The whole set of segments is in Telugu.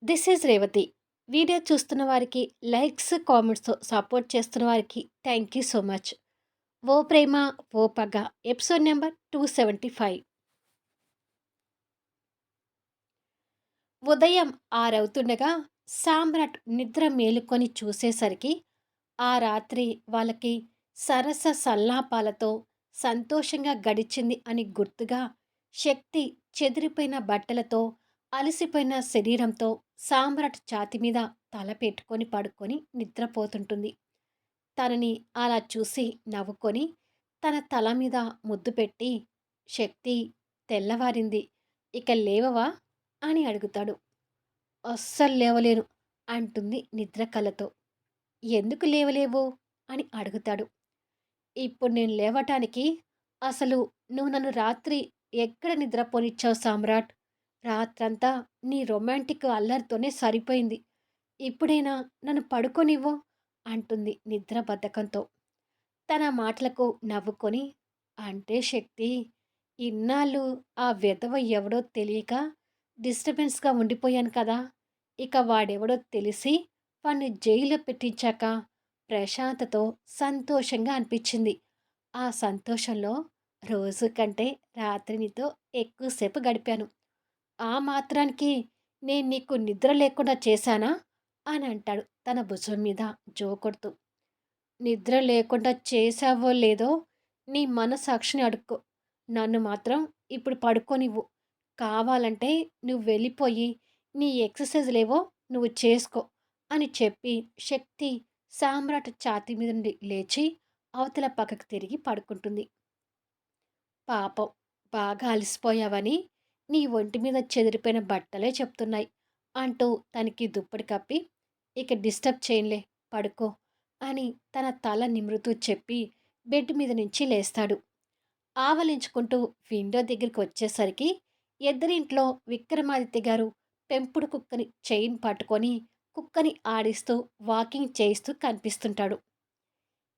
This is Revathi. వీడియో చూస్తున్న వారికి లైక్స్, కామెంట్స్‌తో సపోర్ట్ చేస్తున్న వారికి థ్యాంక్ యూ సో మచ్. 'ఓ ప్రేమ ఓ పగ' ఎపిసోడ్ నంబర్ 275. ఉదయం 6 అవుతుండగా సామ్రాట్ నిద్ర మేలుకొని చూసేసరికి ఆ రాత్రి వాళ్ళకి సరస సల్లాపాలతో సంతోషంగా గడిచింది అని గుర్తుగా శక్తి చెదిరిపోయిన బట్టలతో అలసిపోయిన శరీరంతో సామ్రాట్ ఛాతీ మీద తల పెట్టుకొని పడుకొని నిద్రపోతుంటుంది. తనని అలా చూసి నవ్వుకొని తన తల మీద ముద్దు పెట్టి, శక్తి, తెల్లవారింది, ఇక లేవవా అని అడుగుతాడు. అస్సలు లేవలేను అంటుంది నిద్ర కళ్ళతో. ఎందుకు లేవలేవు అని అడుగుతాడు. ఇప్పుడు నేను లేవటానికి అసలు నువ్వు నన్ను రాత్రి ఎక్కడ నిద్రపోనిచ్చావు సామ్రాట్. రాత్రంతా నీ రొమాంటిక్ అల్లరితోనే సరిపోయింది. ఇప్పుడైనా నన్ను పడుకోనివ్వు అంటుంది నిద్ర బద్ధకంతో. తన మాటలకు నవ్వుకొని, అంటే శక్తి, ఇన్నాళ్ళు ఆ వెధవ ఎవడో తెలియక డిస్టర్బెన్స్‌గా ఉండిపోయాను కదా! ఇక వాడెవడో తెలిసి వాడిని జైల్లో పెట్టించాక ప్రశాంతతో సంతోషంగా అనిపించింది. ఆ సంతోషంలో రోజు కంటే రాత్రి నీతో ఎక్కువసేపు గడిపాను. ఆ మాత్రానికి నేను నీకు నిద్ర లేకుండా చేశానా? అని అంటాడు తన భుజం మీద జోకొడుతూ. నిద్ర లేకుండా చేశావో లేదో నీ మనస్సాక్షిని అడుక్కో. నన్ను మాత్రం ఇప్పుడు పడుకోనివ్వు. కావాలంటే నువ్వు వెళ్ళిపోయి నీ ఎక్సర్‌సైజులేవో నువ్వు చేసుకో అని చెప్పి శక్తి సామ్రాట్ ఛాతీ మీద నుండి లేచి అవతల పక్కకు తిరిగి పడుకుంటుంది. పాపం, బాగా అలసిపోయావని నీ ఒంటి మీద చెదిరిపోయిన బట్టలే చెప్తున్నాయి అంటూ తనకి దుప్పటి కప్పి, ఇక డిస్టర్బ్ చేయనులే, పడుకో అని తన తల నిమురుతూ చెప్పి బెడ్ మీద నుంచి లేస్తాడు. ఆవలించుకుంటూ విండో దగ్గరికి వచ్చేసరికి ఎదురింట్లో విక్రమాదిత్య గారు పెంపుడు కుక్కని చైన్ పట్టుకొని కుక్కని ఆడిస్తూ వాకింగ్ చేయిస్తూ కనిపిస్తుంటాడు.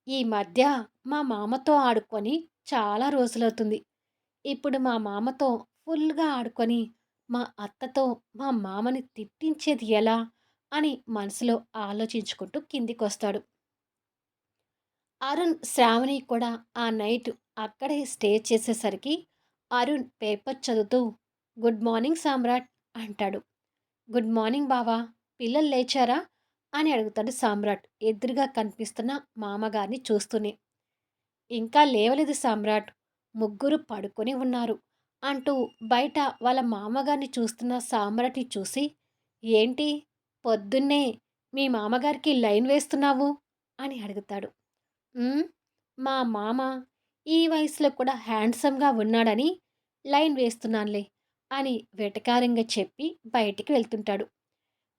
ఈ మధ్య మా మామతో ఆడుకొని చాలా రోజులవుతుంది. ఇప్పుడు మా మామతో ఫుల్‌గా ఆడుకొని, మా అత్తతో మా మామని తిట్టించేది ఎలా అని మనసులో ఆలోచించుకుంటూ కిందికొస్తాడు. అరుణ్, శ్రావణి కూడా ఆ నైట్ అక్కడే స్టే చేసేసరికి అరుణ్ పేపర్ చదువుతూ, "గుడ్ మార్నింగ్ సామ్రాట్" అంటాడు. "గుడ్ మార్నింగ్ బావా, పిల్లలు లేచారా?" అని అడుగుతాడు సామ్రాట్ ఎదురుగా కనిపిస్తున్న మామగారిని చూస్తూనే. "ఇంకా లేవలేదు సామ్రాట్, ముగ్గురు పడుకొని ఉన్నారు" అంటూ బయట వాళ్ళ మామగారిని చూస్తున్న సామ్రాట్‌ని చూసి, "ఏంటి పొద్దున్నే మీ మామగారికి లైన్ వేస్తున్నావు?" అని అడుగుతాడు. "హ్మ్. మా మామ ఈ వయసులో కూడా హ్యాండ్సమ్‌గా ఉన్నాడని లైన్ వేస్తున్నానులే" అని వెటకారంగా చెప్పి బయటికి వెళ్తుంటాడు.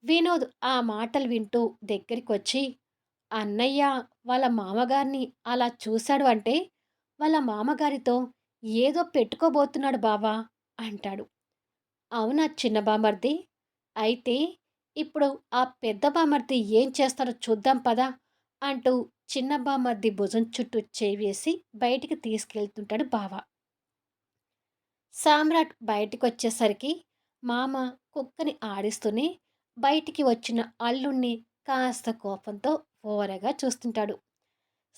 వినోద్ ఆ మాటలు వింటూ దగ్గరికొచ్చి, "అన్నయ్య వాళ్ళ మామగారిని అలా చూశాడు అంటే, వాళ్ళ మామగారితో ఏదో పెట్టుకోబోతున్నాడు బావా" అంటాడు. "అవునా చిన్న బామర్ది? అయితే ఇప్పుడు ఆ పెద్ద బామర్ది ఏం చేస్తాడో చూద్దాం పద" అంటూ చిన్న బామర్ది భుజం చుట్టూ చేయి వేసి బయటికి తీసుకెళ్తుంటాడు బావ. సామ్రాట్ బయటికొచ్చేసరికి మామ కుక్కని ఆడిస్తూనే బయటికి వచ్చిన అల్లుణ్ణి కాస్త కోపంతో ఓరగా చూస్తుంటాడు.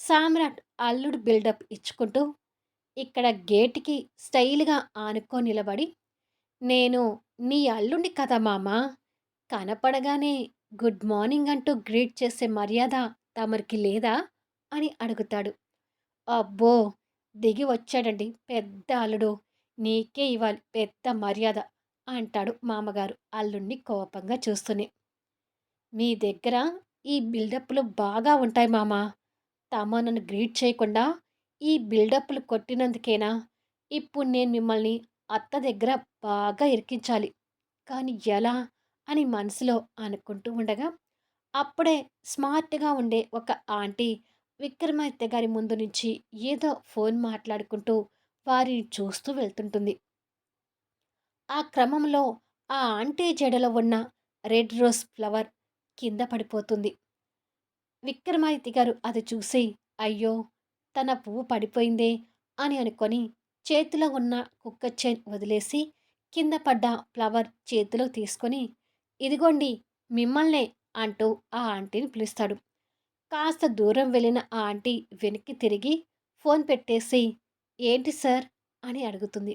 సామ్రాట్ అల్లుడు బిల్డప్ ఇచ్చుకుంటూ ఇక్కడ గేటుకి స్టైల్‌గా ఆనుకొని నిలబడి, "నేను నీ అల్లుడిని కదా మామ! కనపడగానే గుడ్ మార్నింగ్ అంటూ గ్రీట్ చేసే మర్యాద తమరికి లేదా?" అని అడుగుతాడు. "అబ్బో! దిగి వచ్చాడండి పెద్ద అల్లుడు. నీకే ఇవ్వాలి పెద్ద మర్యాద" అంటాడు మామగారు అల్లుడిని కోపంగా చూస్తూనే. "మీ దగ్గర ఈ బిల్డప్‌లు బాగా ఉంటాయి మామ. తమ నన్ను గ్రీట్ చేయకుండా ఈ బిల్డప్‌లు కొట్టినందుకేనా ఇప్పుడు నేను మిమ్మల్ని అత్త దగ్గర బాగా ఇరికించాలి. కానీ ఎలా?" అని మనసులో అనుకుంటూ ఉండగా, అప్పుడే స్మార్ట్‌గా ఉండే ఒక ఆంటీ విక్రమాదిత్య గారి ముందు నుంచి ఏదో ఫోన్ మాట్లాడుకుంటూ వారిని చూస్తూ వెళ్తుంటుంది. ఆ క్రమంలో ఆ ఆంటీ జడలో ఉన్న రెడ్ రోజ్ ఫ్లవర్ కింద పడిపోతుంది. విక్రమాదిత్య గారు అది చూసి, అయ్యో, తన పువ్వు పడిపోయిందే అని అనుకొని చేతిలో ఉన్న కుక్క చైన్ వదిలేసి కింద పడ్డ ఫ్లవర్ చేతిలో తీసుకొని, ఇదిగోండి మిమ్మల్నే అంటూ ఆ ఆంటీని పిలుస్తాడు. కాస్త దూరం వెళ్ళిన ఆ ఆంటీ వెనక్కి తిరిగి ఫోన్ పెట్టేసి, "ఏంటి సార్?" అని అడుగుతుంది.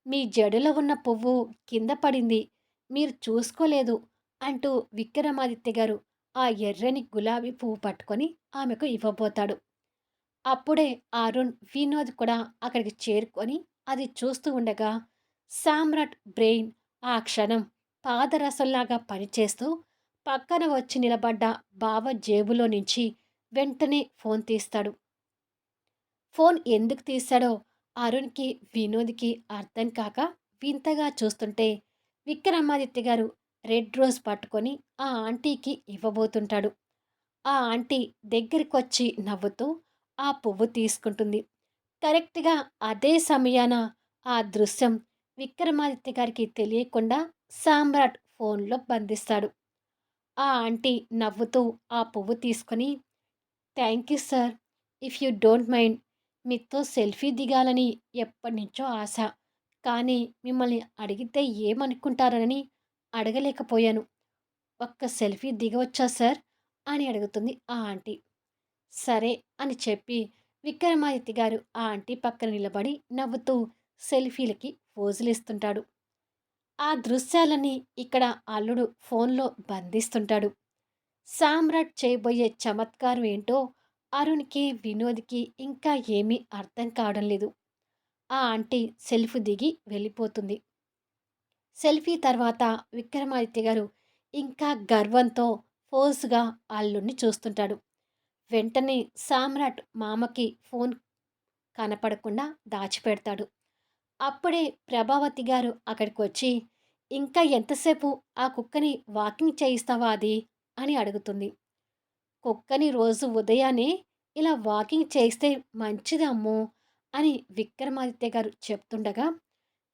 "మీ జడలో ఉన్న పువ్వు కింద పడింది. మీరు చూసుకోలేదు" అంటూ విక్రమాదిత్య గారు ఆ ఎర్రని గులాబీ పువ్వు పట్టుకొని ఆమెకు ఇవ్వబోతాడు. అప్పుడే అరుణ్, వినోద్ కూడా అక్కడికి చేరుకొని అది చూస్తూ ఉండగా, సామ్రాట్ బ్రెయిన్ ఆ క్షణం పాదరసంలాగా పనిచేస్తూ పక్కన వచ్చి నిలబడ్డ బావ జేబులో నుంచి వెంటనే ఫోన్ తీస్తాడు. ఫోన్ ఎందుకు తీశాడో అరుణ్‌కి, వినోద్‌కి అర్థం కాక వింతగా చూస్తుంటే, విక్రమాదిత్య గారు రెడ్ రోజ్ పట్టుకొని ఆ ఆంటీకి ఇవ్వబోతుంటాడు. ఆ ఆంటీ దగ్గరికొచ్చి నవ్వుతూ ఆ పువ్వు తీసుకుంటుంది. కరెక్ట్‌గా అదే సమయాన ఆ దృశ్యం విక్రమాదిత్య గారికి తెలియకుండా సామ్రాట్ ఫోన్‌లో బంధిస్తాడు. ఆ ఆంటీ నవ్వుతూ ఆ పువ్వు తీసుకొని, "thank you sir. If you don't mind. మీతో సెల్ఫీ దిగాలని ఎప్పటినుంచో ఆశ. కానీ మిమ్మల్ని అడిగితే ఏమనుకుంటారోనని అడగలేకపోయాను. ఒక్క సెల్ఫీ దిగవచ్చా సార్?" అని అడుగుతుంది ఆ ఆంటీ. సరే అని చెప్పి విక్రమాదిత్య గారు ఆ ఆంటీ పక్కన నిలబడి నవ్వుతూ సెల్ఫీలకి పోజులిస్తుంటాడు. ఆ దృశ్యాలని ఇక్కడ అల్లుడు ఫోన్లో బంధిస్తుంటాడు. సామ్రాట్ చేయబోయే చమత్కారం ఏంటో అరుణ్‌కి, వినోద్‌కి ఇంకా ఏమీ అర్థం కావడం లేదు. ఆ ఆంటీ సెల్ఫీ దిగి వెళ్ళిపోతుంది. సెల్ఫీ తర్వాత విక్రమాదిత్య గారు ఇంకా గర్వంతో ఫోజుగా అల్లుడిని చూస్తుంటాడు. వెంటనే సామ్రాట్ మామకి ఫోన్ కనపడకుండా దాచిపెడతాడు. అప్పుడే ప్రభావతి గారు అక్కడికొచ్చి, "ఇంకా ఎంతసేపు ఆ కుక్కని వాకింగ్ చేయిస్తావా అది?" అని అడుగుతుంది. "కుక్కని రోజు ఉదయాన్నే ఇలా వాకింగ్ చేయిస్తే మంచిదమ్మో" అని విక్రమాదిత్య గారు చెప్తుండగా,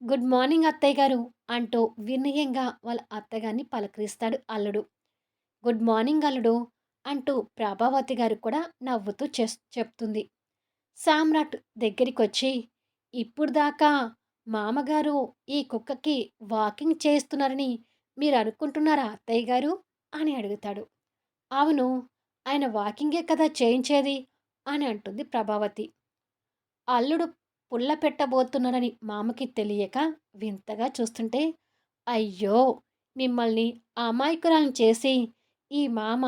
"గుడ్ మార్నింగ్ అత్తయ్య గారు" అంటూ వినయంగా వాళ్ళ అత్తగారిని పలకరిస్తాడు అల్లుడు. "గుడ్ మార్నింగ్ అల్లుడు" అంటూ ప్రభావతి గారు కూడా నవ్వుతూ చెప్తుంది. సామ్రాట్ దగ్గరికొచ్చి, "ఇప్పుడు దాకా మామగారు ఈ కుక్కకి వాకింగ్ చేస్తున్నారని మీరనుకుంటున్నారా అత్తయ్య గారు?" అని అడుగుతాడు. "అవును. ఆయన వాకింగే కదా చేయించేది" అని అంటుంది ప్రభావతి. అల్లుడు పుల్ల పెట్టబోతున్నాడని మామకి తెలియక వింతగా చూస్తుంటే, "అయ్యో! మిమ్మల్ని అమాయకురాలిని చేసి ఈ మామ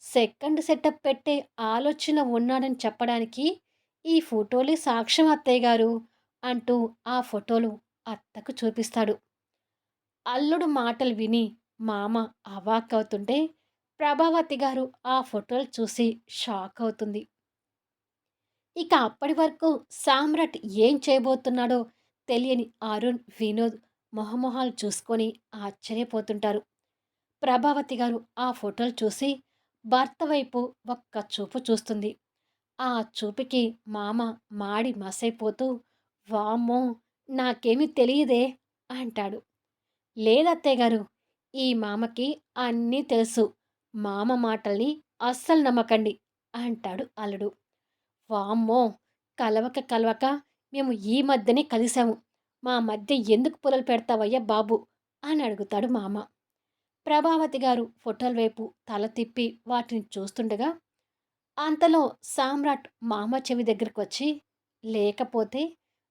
సెకండ్ సెటప్ పెట్టే ఆలోచన ఉన్నాడని చెప్పడానికి ఈ ఫోటోలే సాక్ష్యం అత్తయ్య గారు" అంటూ ఆ ఫోటోలు అత్తకు చూపిస్తాడు. అల్లుడు మాటలు విని మామ అవాక్కవుతుంటే, ప్రభావతి గారు ఆ ఫోటోలు చూసి షాక్ అవుతుంది. ఇక అప్పటి వరకు సామ్రాట్ ఏం చేయబోతున్నాడో తెలియని అరుణ్, వినోద్ మొహమొహాలు చూసుకొని ఆశ్చర్యపోతుంటారు. ప్రభావతి గారు ఆ ఫోటోలు చూసి భర్త వైపు ఒక్క చూపు చూస్తుంది. ఆ చూపుకి మామ మాడి మసైపోతూ, "వామ్మో! నాకేమీ తెలియదే" అంటాడు. "లేదత్తయ్య గారు, ఈ మామకి అన్నీ తెలుసు. మామ మాటల్ని అస్సలు నమ్మకండి" అంటాడు అల్లుడు. "వామ్మో! కలవక కలవక మేము ఈ మధ్యనే కలిసాము. మా మధ్య ఎందుకు పుల్లలు పెడతావయ్యా బాబు" అని అడుగుతాడు మామ. ప్రభావతి గారు ఫోటోల వైపు తల తిప్పి వాటిని చూస్తుండగా, అంతలో సామ్రాట్ మామ చెవి దగ్గరకొచ్చి, "లేకపోతే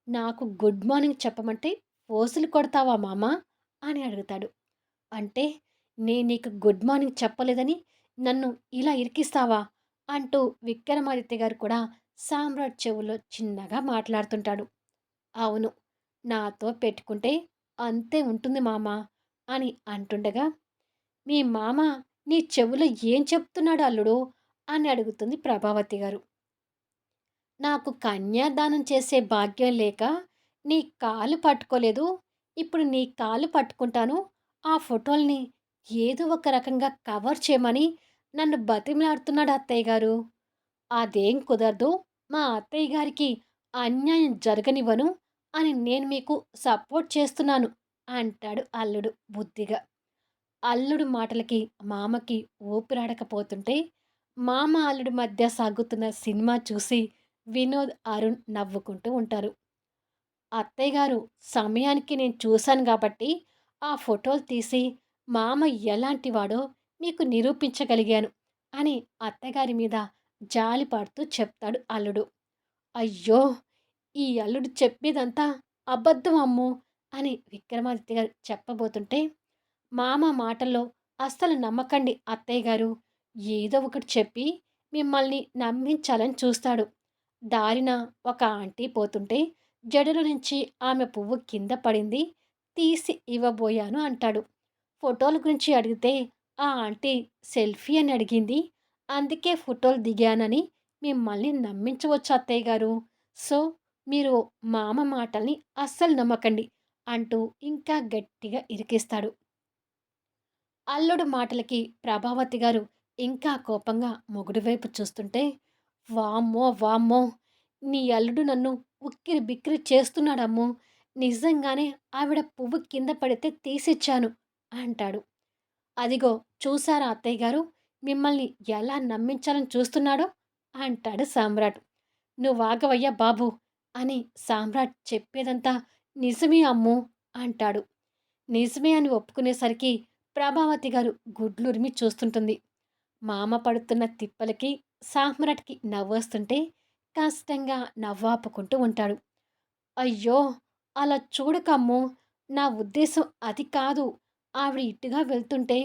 నాకు గుడ్ మార్నింగ్ చెప్పమంటే ఫోజులు కొడతావా మామా?" అని అడుగుతాడు. "అంటే నేను నీకు గుడ్ మార్నింగ్ చెప్పలేదని నన్ను ఇలా ఇరికిస్తావా?" అంటూ విక్రమాదిత్య గారు కూడా సామ్రాట్ చెవులో చిన్నగా మాట్లాడుతుంటాడు. "అవును. నాతో పెట్టుకుంటే అంతే ఉంటుంది మామ" అని అంటుండగా, "మీ మామ నీ చెవులో ఏం చెప్తున్నాడు అల్లుడు?" అని అడుగుతుంది ప్రభావతి గారు. "నాకు కన్యాదానం చేసే భాగ్యం లేక నీ కాలు పట్టుకోలేదు. ఇప్పుడు నీ కాలు పట్టుకుంటాను. ఆ ఫోటోల్ని ఏదో ఒక రకంగా కవర్ చేయమని నన్ను బతిమిలాడుతున్నాడు అత్తయ్య గారు. అదేం కుదరదు. మా అత్తయ్య గారికి అన్యాయం జరగనివ్వను అని నేను మీకు సపోర్ట్ చేస్తున్నాను" అంటాడు అల్లుడు బుద్ధిగా. అల్లుడు మాటలకి మామకి ఊపిరాడకపోతుంటే, మామ, అల్లుడి మధ్య సాగుతున్న సినిమా చూసి వినోద్, అరుణ్ నవ్వుకుంటూ ఉంటారు. "అత్తయ్య గారు, సమయానికి నేను చూశాను గాబట్టి, ఆ ఫోటోలు తీసి మామ ఎలాంటివాడో మీకు నిరూపించగలిగాను అని అత్తగారి మీద జాలి పడుతూ చెప్తాడు అల్లుడు. అయ్యో! ఈ అల్లుడు చెప్పేదంతా అబద్ధం అమ్మో! అని విక్రమాదిత్య గారు చెప్పబోతుంటే, మామ మాటల్లో అస్సలు నమ్మకండి అత్తయ్య గారు. ఏదో ఒకటి చెప్పి మిమ్మల్ని నమ్మించాలని చూస్తాడు. దారిన ఒక ఆంటీ పోతుంటే జడలో నుంచి ఆమె పువ్వు కింద పడింది. తీసి ఇవ్వబోయాను అంటాడు. ఫోటోల గురించి అడిగితే ఆ ఆంటీ సెల్ఫీ అని అడిగింది. అందుకే ఫోటోలు దిగానని మిమ్మల్ని నమ్మించవచ్చు అత్తయ్య గారు. సో, మీరు మామ మాటల్ని అస్సలు నమ్మకండి అంటూ ఇంకా గట్టిగా ఇరికిస్తాడు. అల్లుడు మాటలకి ప్రభావతి గారు ఇంకా కోపంగా మొగుడు వైపు చూస్తుంటే, వామ్మో! వామ్మో! నీ అల్లుడు నన్ను ఉక్కిరి బిక్కిరి చేస్తున్నాడమ్మో! నిజంగానే ఆవిడ పువ్వు కింద పడితే తీసిచ్చాను అంటాడు. అదిగో చూసారా అత్తయ్య గారు మిమ్మల్ని ఎలా నమ్మించాలని చూస్తున్నాడో అంటాడు సామ్రాట్. నువ్వాగవయ్యా బాబు అని సామ్రాట్ చెప్పేదంతా నిజమే అమ్మూ అంటాడు. నిజమే అని ఒప్పుకునేసరికి ప్రభావతి గారు గుడ్లురిమి చూస్తుంటుంది. మామ పడుతున్న తిప్పలకి సామ్రాట్‌కి నవ్వొస్తుంటే కష్టంగా నవ్వాపుకుంటూ ఉంటాడు. అయ్యో! అలా చూడకమ్మో! నా ఉద్దేశం అది కాదు. ఆవిడ ఇటుగా వెళ్తుంటే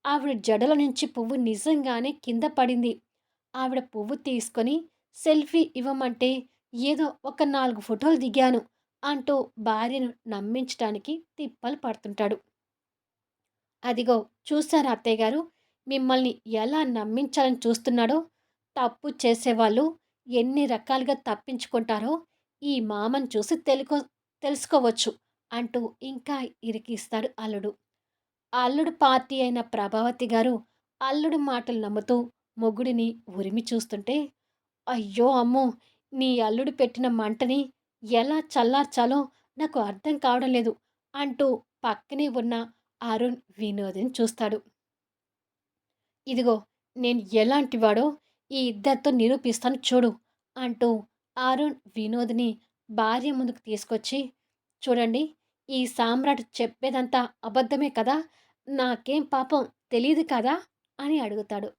ఆవిడ జడల నుంచి పువ్వు నిజంగానే కింద పడింది. ఆవిడ పువ్వు తీసుకొని సెల్ఫీ ఇవ్వమంటే ఏదో ఒక 4 ఫోటోలు దిగాను అంటూ భార్యను నమ్మించటానికి తిప్పలు పడుతుంటాడు. అదిగో చూసారా అత్తయ్యగారు మిమ్మల్ని ఎలా నమ్మించాలని చూస్తున్నాడో? తప్పు చేసేవాళ్ళు ఎన్ని రకాలుగా తప్పించుకుంటారో ఈ మామను చూసి తెలుసుకోవచ్చు అంటూ ఇంకా ఇరికిస్తాడు అల్లుడు. అల్లుడు పార్టీ అయిన ప్రభావతి గారు అల్లుడు మాటలు నమ్ముతూ మొగుడిని ఉరిమి చూస్తుంటే, అయ్యో అమ్మో! నీ అల్లుడు పెట్టిన మంటని ఎలా చల్లార్చాలో నాకు అర్థం కావడం లేదు అంటూ పక్కనే ఉన్న అరుణ్ వినోద్‌ని చూస్తాడు. ఇదిగో నేను ఎలాంటివాడో ఈ ఇద్దరితో నిరూపిస్తాను చూడు అంటూ అరుణ్ వినోద్‌ని భార్య ముందుకు తీసుకొచ్చి, చూడండి ఈ సామ్రాట్ చెప్పేదంతా అబద్ధమే కదా! నాకేం పాపం తెలీదు కదా! అని అడుగుతాడు.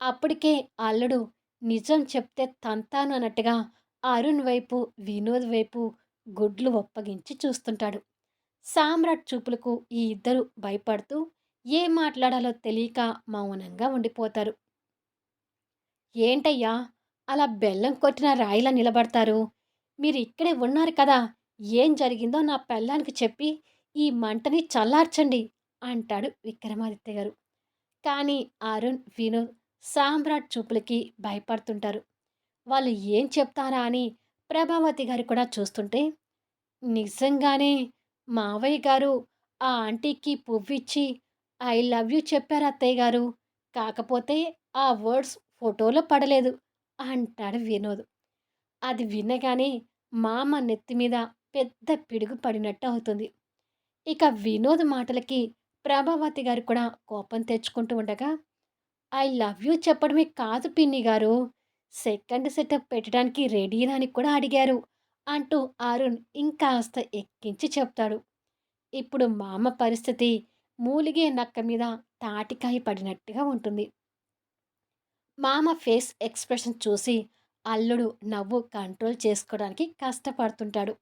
అప్పటికే అల్లుడు నిజం చెప్తే తంతాను అన్నట్టుగా అరుణ్ వైపు, వినోద్ వైపు గుడ్లు ఒప్పగించి చూస్తుంటాడు. సామ్రాట్ చూపులకు ఈ ఇద్దరు భయపడుతూ ఏం మాట్లాడాలో తెలియక మౌనంగా ఉండిపోతారు. ఏంటయ్యా అలా బెల్లం కొట్టిన రాయిలా నిలబడతారు? మీరిక్కడే ఉన్నారు కదా! ఏం జరిగిందో నా పెళ్ళానికి చెప్పి ఈ మంటని చల్లార్చండి అంటాడు విక్రమాదిత్య గారు. కానీ అరుణ్, వినోద్ సామ్రాట్ చూపులకి భయపడుతుంటారు. వాళ్ళు ఏం చెప్తారా అని ప్రభావతి గారు కూడా చూస్తుంటే, నిజంగానే మావయ్య గారు ఆ ఆంటీకి పువ్విచ్చి ఐ లవ్ యూ చెప్పారు అత్తయ్య గారు. కాకపోతే ఆ వర్డ్స్ ఫోటోలో పడలేదు అంటాడు వినోద్. అది వినగానే మామ నెత్తి మీద పెద్ద పిడుగు పడినట్టు అవుతుంది. ఇక వినోద్ మాటలకి ప్రభావతి గారు కూడా కోపం తెచ్చుకుంటూ ఉండగా, ఐ లవ్ యూ చెప్పడమే కాదు పిన్ని గారు, సెకండ్ సెటప్ పెట్టడానికి రెడీనా అని కూడా అడిగారు అంటూ అరుణ్ ఇంకాస్త ఎక్కించి చెప్తాడు. ఇప్పుడు మామ పరిస్థితి మూలిగే నక్క మీద తాటికాయ పడినట్టుగా ఉంటుంది. మామ ఫేస్ ఎక్స్‌ప్రెషన్ చూసి అల్లుడు నవ్వు కంట్రోల్ చేసుకోవడానికి కష్టపడుతుంటాడు.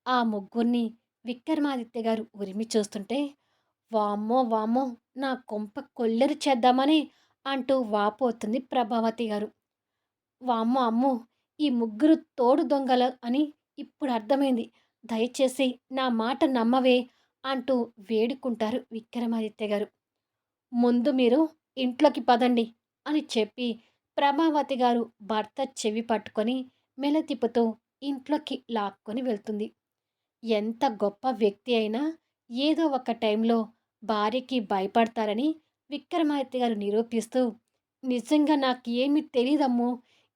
ఆ ముగ్గురిని విక్రమాదిత్య గారు ఉరిమి చూస్తుంటే, వామ్మో! వామ్మో! నా కొంప కొల్లెరు చేద్దామని అంటూ వాపోతుంది ప్రభావతి గారు. వామ్మో! అమ్మో! ఈ ముగ్గురు తోడు దొంగలు అని ఇప్పుడు అర్థమైంది. దయచేసి నా మాట నమ్మవే అంటూ వేడుకుంటారు విక్రమాదిత్య గారు. ముందు మీరు ఇంట్లోకి పదండి అని చెప్పి ప్రభావతి గారు భర్త చెవి పట్టుకొని మెల తిప్పుతూ ఇంట్లోకి లాక్కొని వెళ్తుంది. ఎంత గొప్ప వ్యక్తి అయినా ఏదో ఒక టైంలో భార్యకి భయపడతారని విక్రమాదిత్య గారు నిరూపిస్తూ, నిజంగా నాకు ఏమీ తెలీదమ్మో!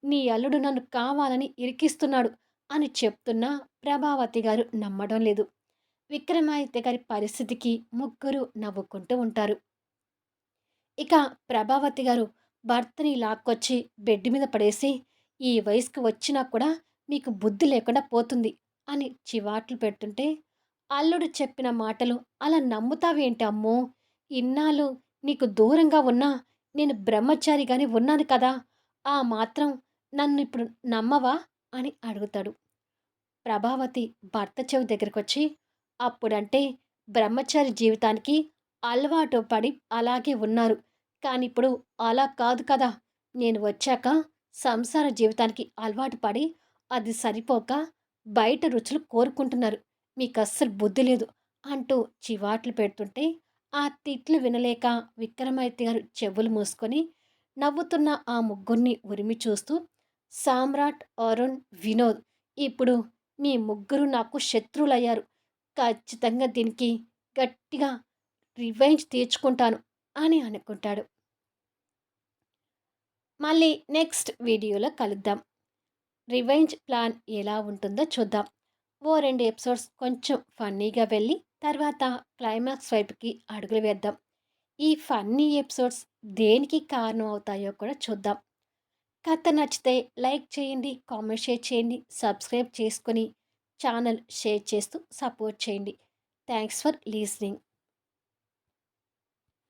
నీ అల్లుడు నన్ను కావాలని ఇరికిస్తున్నాడు అని చెప్తున్నా ప్రభావతి గారు నమ్మడం లేదు. విక్రమాదిత్య గారి పరిస్థితికి ముగ్గురు నవ్వుకుంటూ ఉంటారు. ఇక ప్రభావతి గారు భర్తని లాక్కొచ్చి బెడ్ మీద పడేసి, "ఈ వయసుకి వచ్చినా కూడా మీకు బుద్ధి లేకుండా పోతుంది" అని చివాట్లు పెడుతుంటే, అల్లుడు చెప్పిన మాటలు అలా నమ్ముతావేంటి అమ్మో! ఇన్నాళ్ళు నీకు దూరంగా ఉన్నా నేను బ్రహ్మచారిగానే ఉన్నాను కదా! ఆ మాత్రం నన్నిప్పుడు నమ్మవా?" అని అడుగుతాడు. ప్రభావతి భర్త చెవి దగ్గరకొచ్చి, "అప్పుడంటే బ్రహ్మచారి జీవితానికి అలవాటు పడి అలాగే ఉన్నారు. కానీ ఇప్పుడు అలా కాదు కదా! నేను వచ్చాక సంసార జీవితానికి అలవాటు పడి అది సరిపోక బయట రుచులు కోరుకుంటున్నారు. మీకస్సలు బుద్ధి లేదు" అంటూ చివాట్లు పెడుతుంటే, ఆ తిట్లు వినలేక విక్రమాదిత్య గారు చెవులు మూసుకొని నవ్వుతున్న ఆ ముగ్గురిని ఉరిమి చూస్తూ, "సామ్రాట్, అరుణ్, వినోద్ ఇప్పుడు మీ ముగ్గురు నాకు శత్రువులయ్యారు. ఖచ్చితంగా దీనికి గట్టిగా రివెంజ్ తీర్చుకుంటాను" అని అనుకుంటాడు. మళ్ళీ నెక్స్ట్ వీడియోలో కలుద్దాం. రివెంజ్ ప్లాన్ ఎలా ఉంటుందో చూద్దాం. ఓ 2 ఎపిసోడ్స్ కొంచెం ఫన్నీగా వెళ్ళి, తర్వాత క్లైమాక్స్ వైపుకి అడుగులు వేద్దాం. ఈ ఫన్నీ ఎపిసోడ్స్ దేనికి కారణం అవుతాయో కూడా చూద్దాం. కథ నచ్చితే లైక్ చేయండి, కామెంట్ షేర్ చేయండి, సబ్స్క్రైబ్ చేసుకొని ఛానల్ షేర్ చేస్తూ సపోర్ట్ చేయండి. Thanks for listening.